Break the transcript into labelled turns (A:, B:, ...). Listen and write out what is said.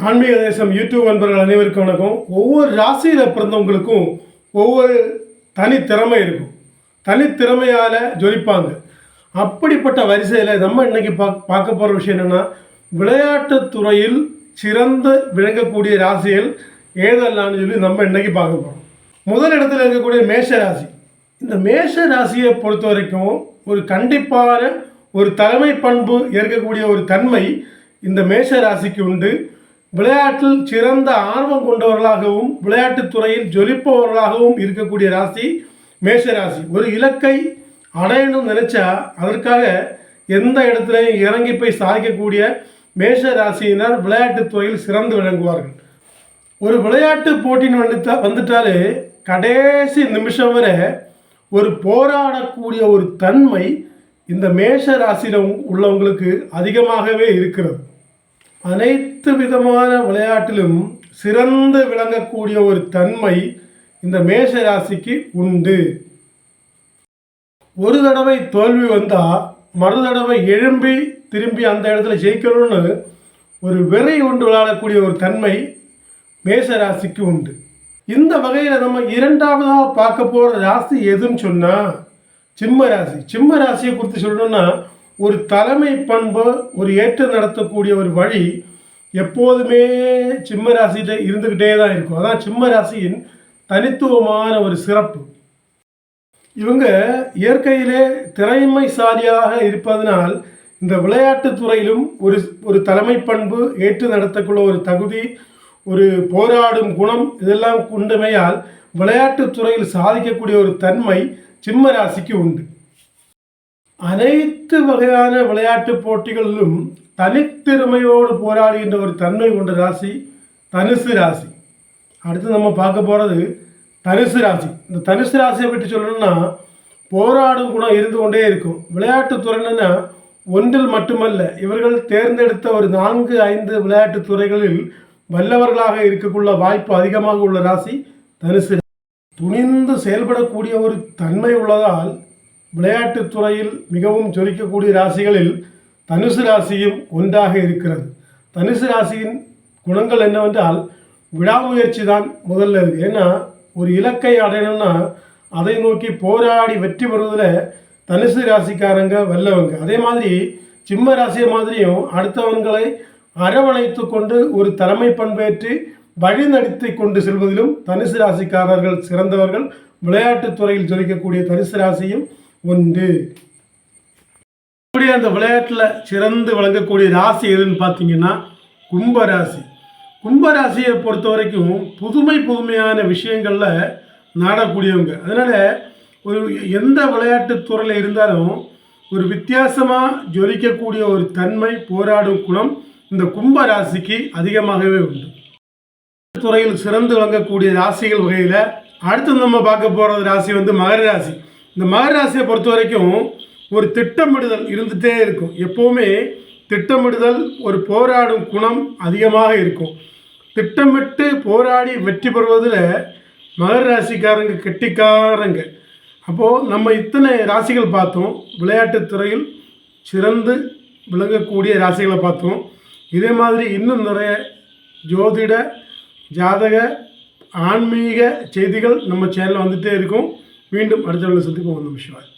A: ஆன்மீக தேசம் யூடியூப் நண்பர்கள் அனைவருக்கும் வணக்கம். ஒவ்வொரு ராசியில் பிறந்தவங்களுக்கும் ஒவ்வொரு தனித்திறமை இருக்கும். தனித்திறமையால் ஜொலிப்பாங்க. அப்படிப்பட்ட வரிசையில் நம்ம இன்னைக்கு பார்க்க போகிற விஷயம் என்னென்னா, விளையாட்டுத் துறையில் சிறந்து விளங்கக்கூடிய ராசிகள் ஏதெல்லாம்னு சொல்லி நம்ம இன்னைக்கு பார்க்க போகிறோம். முதல் இடத்துல இருக்கக்கூடிய மேஷ ராசி. இந்த மேஷ ராசியை பொறுத்த வரைக்கும் ஒரு கண்டிப்பான ஒரு தலைமை பண்பு இருக்கக்கூடிய ஒரு தன்மை இந்த மேஷ ராசிக்கு உண்டு. விளையாட்டில் சிறந்த ஆர்வம் கொண்டவர்களாகவும் விளையாட்டுத் துறையில் ஜொலிப்பவர்களாகவும் இருக்கக்கூடிய ராசி மேஷ ராசி. ஒரு இலக்கை அடையணும்னு நினைச்சா அதற்காக எந்த இடத்துலையும் இறங்கி போய் சாதிக்கக்கூடிய மேஷ ராசியினர் விளையாட்டுத் துறையில் சிறந்து விளங்குவார்கள். ஒரு விளையாட்டு போட்டின்னு வந்துட்டாலே கடைசி நிமிஷம் வரை ஒரு போராடக்கூடிய ஒரு தன்மை இந்த மேஷ ராசியில் உள்ளவங்களுக்கு அதிகமாகவே இருக்கிறது. அனைத்து விதமான விளையாட்டிலும் சிறந்து விளங்கக்கூடிய ஒரு தன்மை இந்த மேஷ ராசிக்கு உண்டு. ஒரு தடவை தோல்வி வந்தால் மறு தடவை எழும்பி திரும்பி அந்த இடத்துல ஜெயிக்கணும்னு ஒரு வெறி கொண்டு விளையாடக்கூடிய ஒரு தன்மை மேஷ ராசிக்கு உண்டு. இந்த வகையில் நம்ம இரண்டாவதாக பார்க்க போகிற ராசி எதுன்னு சொன்னால் சிம்ம ராசி. சிம்ம ராசியை குறித்து சொல்லணும்னா ஒரு தலைமை பண்பு, ஒரு ஏற்று நடத்தக்கூடிய ஒரு வழி எப்போதுமே சிம்ம ராசிகிட்ட இருந்துக்கிட்டே தான் இருக்கும். அதான் சிம்ம ராசியின் தனித்துவமான ஒரு சிறப்பு. இவங்க இயற்கையிலே திறமைசாலியாக இருப்பதனால் இந்த விளையாட்டுத் துறையிலும் ஒரு தலைமை பண்பு, ஏற்று நடத்தக்குள்ள ஒரு தகுதி, ஒரு போராடும் குணம் இதெல்லாம் கொண்டமையால் விளையாட்டுத் துறையில் சாதிக்கக்கூடிய ஒரு தன்மை சிம்ம ராசிக்கு உண்டு. அனைத்து வகையான விளையாட்டு போட்டிகளிலும் தனித்திறமையோடு போராடுகின்ற ஒரு தன்மை கொண்ட ராசி தனுசு ராசி. அடுத்து நம்ம பார்க்க போகிறது தனுசு ராசி. இந்த தனுசு ராசியை பற்றி சொல்லணும்னா போராடும் குணம் இருந்து கொண்டே இருக்கும். விளையாட்டுத் துறைன்னா ஒன்றில் மட்டுமல்ல, இவர்கள் தேர்ந்தெடுத்த ஒரு 4-5 விளையாட்டுத் துறைகளில் வல்லவர்களாக இருக்கக்குள்ள வாய்ப்பு அதிகமாக உள்ள ராசி தனுசு. துணிந்து செயல்படக்கூடிய ஒரு தன்மை உள்ளதால் விளையாட்டுத் துறையில் மிகவும் ஜொலிக்கக்கூடிய ராசிகளில் தனுசு ராசியும் ஒன்றாக இருக்கிறது. தனுசு ராசியின் குணங்கள் என்னவென்றால் விடாமுயற்சி தான் முதல்ல இருக்குது. ஏன்னா ஒரு இலக்கை அடையணும்னா அதை நோக்கி போராடி வெற்றி பெறுவதில் தனுசு ராசிக்காரங்க வல்லவங்க. அதே மாதிரி சிம்ம ராசியை மாதிரியும் அடுத்தவங்களை அரவணைத்து கொண்டு ஒரு தலைமை பண்பேற்று வழி நடத்தி கொண்டு செல்வதிலும் தனுசு ராசிக்காரர்கள் சிறந்தவர்கள். விளையாட்டுத் துறையில் ஜொலிக்கக்கூடிய தனுசு ராசியும் உண்டு. இப்படி அந்த விளையாட்டில் சிறந்து விளங்கக்கூடிய ராசி எதுன்னு பார்த்தீங்கன்னா கும்பராசி. கும்பராசியை பொறுத்த வரைக்கும் புதுமையான விஷயங்களில் நாடக்கூடியவங்க. அதனால் ஒரு எந்த விளையாட்டுத் துறையில் இருந்தாலும் ஒரு வித்தியாசமாக ஜொலிக்கக்கூடிய ஒரு தன்மை, போராடும் குணம் இந்த கும்பராசிக்கு அதிகமாகவே உண்டு. துறையில் சிறந்து விளங்கக்கூடிய ராசிகள் வகையில் அடுத்து நம்ம பார்க்க போகிறது ராசி மகர ராசி. இந்த மகர ராசியை பொறுத்த வரைக்கும் ஒரு திட்டமிடுதல் இருந்துகிட்டே இருக்கும். எப்போவுமே திட்டமிடுதல், ஒரு போராடும் குணம் அதிகமாக இருக்கும். திட்டமிட்டு போராடி வெற்றி பெறுவதில் மகர ராசிக்காரங்க கெட்டிக்காரங்க. அப்போது நம்ம இத்தனை ராசிகள் பார்த்தோம். விளையாட்டுத் துறையில் சிறந்து விளங்கக்கூடிய ராசிகளை பார்த்தோம். இதே மாதிரி இன்னும் நிறைய ஜோதிட, ஜாதக, ஆன்மீக செய்திகள் நம்ம சேனலில் வந்துகிட்டே இருக்கும். மீண்டும் அடுத்த சந்திப்போம். நமஸ்காரம்.